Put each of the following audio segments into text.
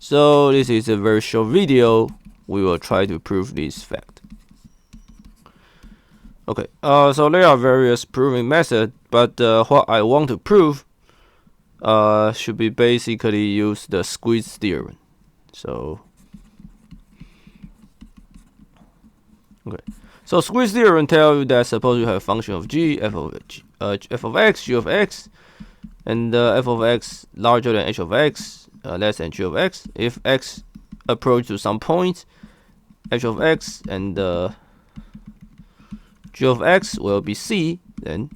So this is a very short video. We will try to prove this fact. Okay, so there are various proving methods, but what I want to prove should be basically use the squeeze theorem. So so squeeze theorem tells you that suppose you have a function of g, f of x, g of x, and f of x larger than h of x, less than g of x. If x approach to some point, h of x and g of x will be c, then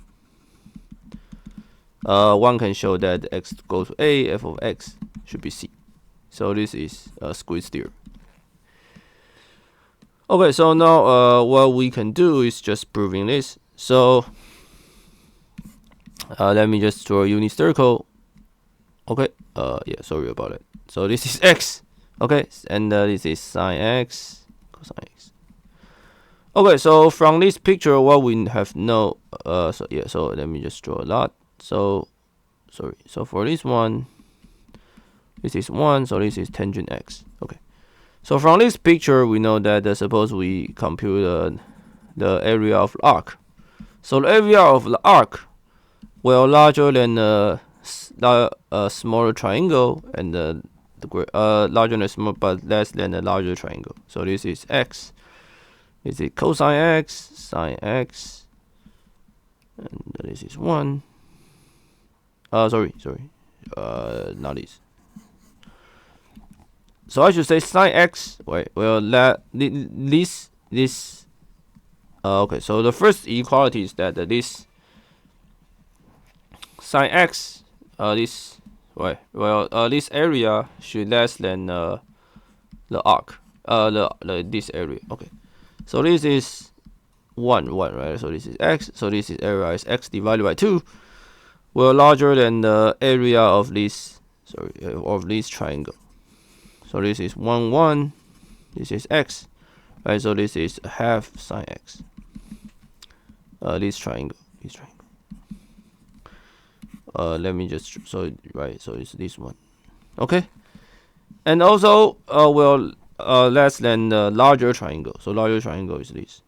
one can show that x goes to a, f of x should be c. So this is a squeeze theorem. Okay, so now what we can do is just proving this. So let me just draw a unit circle. Okay, yeah, sorry about it. So this is x, okay, and this is sine x, cosine x. Okay, so from this picture, what we have no, so let me just draw a lot. So for this one, this is 1, so this is tangent x. Okay, so from this picture, we know that suppose we compute the area of the arc. So the area of the arc will larger than a smaller triangle, and larger than a small but less than a larger triangle. So this is x. This is cosine x, sine x, and this is 1. Sorry, not this. So I should say sine x. Wait, well, this. Okay, so the first equality is that this sine x, this area should less than the arc, this area. Okay, so this is 1, right? So this is x. So this is area is x divided by 2. Well, larger than the area of this, of this triangle. So this is 1, 1. This is x, right? So this is half sine x. This triangle. Let me just so it's this one. Okay, and also less than the larger triangle. So larger triangle is this.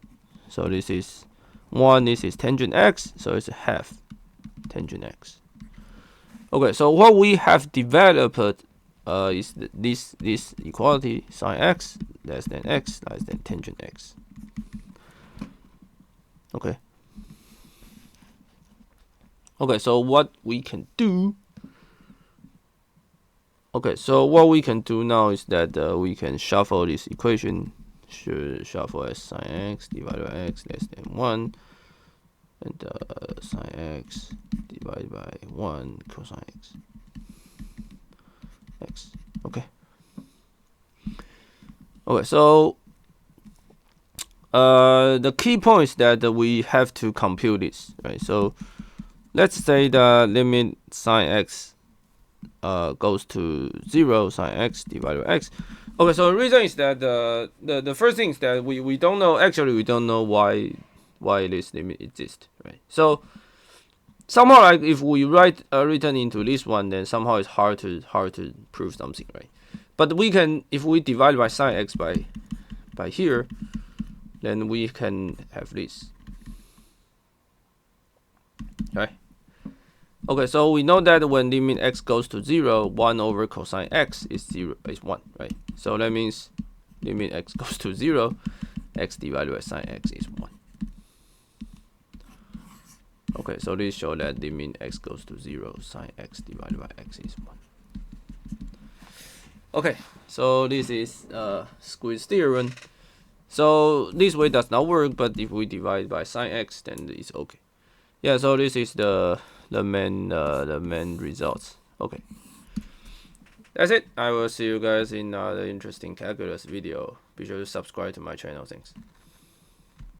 So this is 1. This is tangent x. So it's half tangent x. Okay, so what we have developed is this equality sine x less than tangent x. Okay. Okay, so what we can do? Okay, so what we can do now is that we can shuffle this equation. Should shuffle as sine x divided by x less than 1, and sine x divided by 1 cosine x. Okay. Okay, so the key point is that we have to compute this, right? So let's say the limit sine x goes to 0, sine x divided by x. Okay, so the reason is that the first thing is that we don't know. Actually, we don't know why this limit exists, right? So somehow, like if we written into this one, then somehow it's hard to prove something, right? But we can, if we divide by sine x by here, then we can have this, right? Okay, so we know that when limit x goes to 0, 1 over cosine x is 1, right? So that means limit x goes to 0, x divided by sine x is 1. Okay, so this shows that limit x goes to 0, sine x divided by x is 1. Okay, so this is squeeze theorem. So this way does not work, but if we divide by sine x, then it's okay. Yeah, so this is the main results. Okay, that's it. I will see you guys in the interesting calculus video. Be sure to subscribe to my channel. Thanks.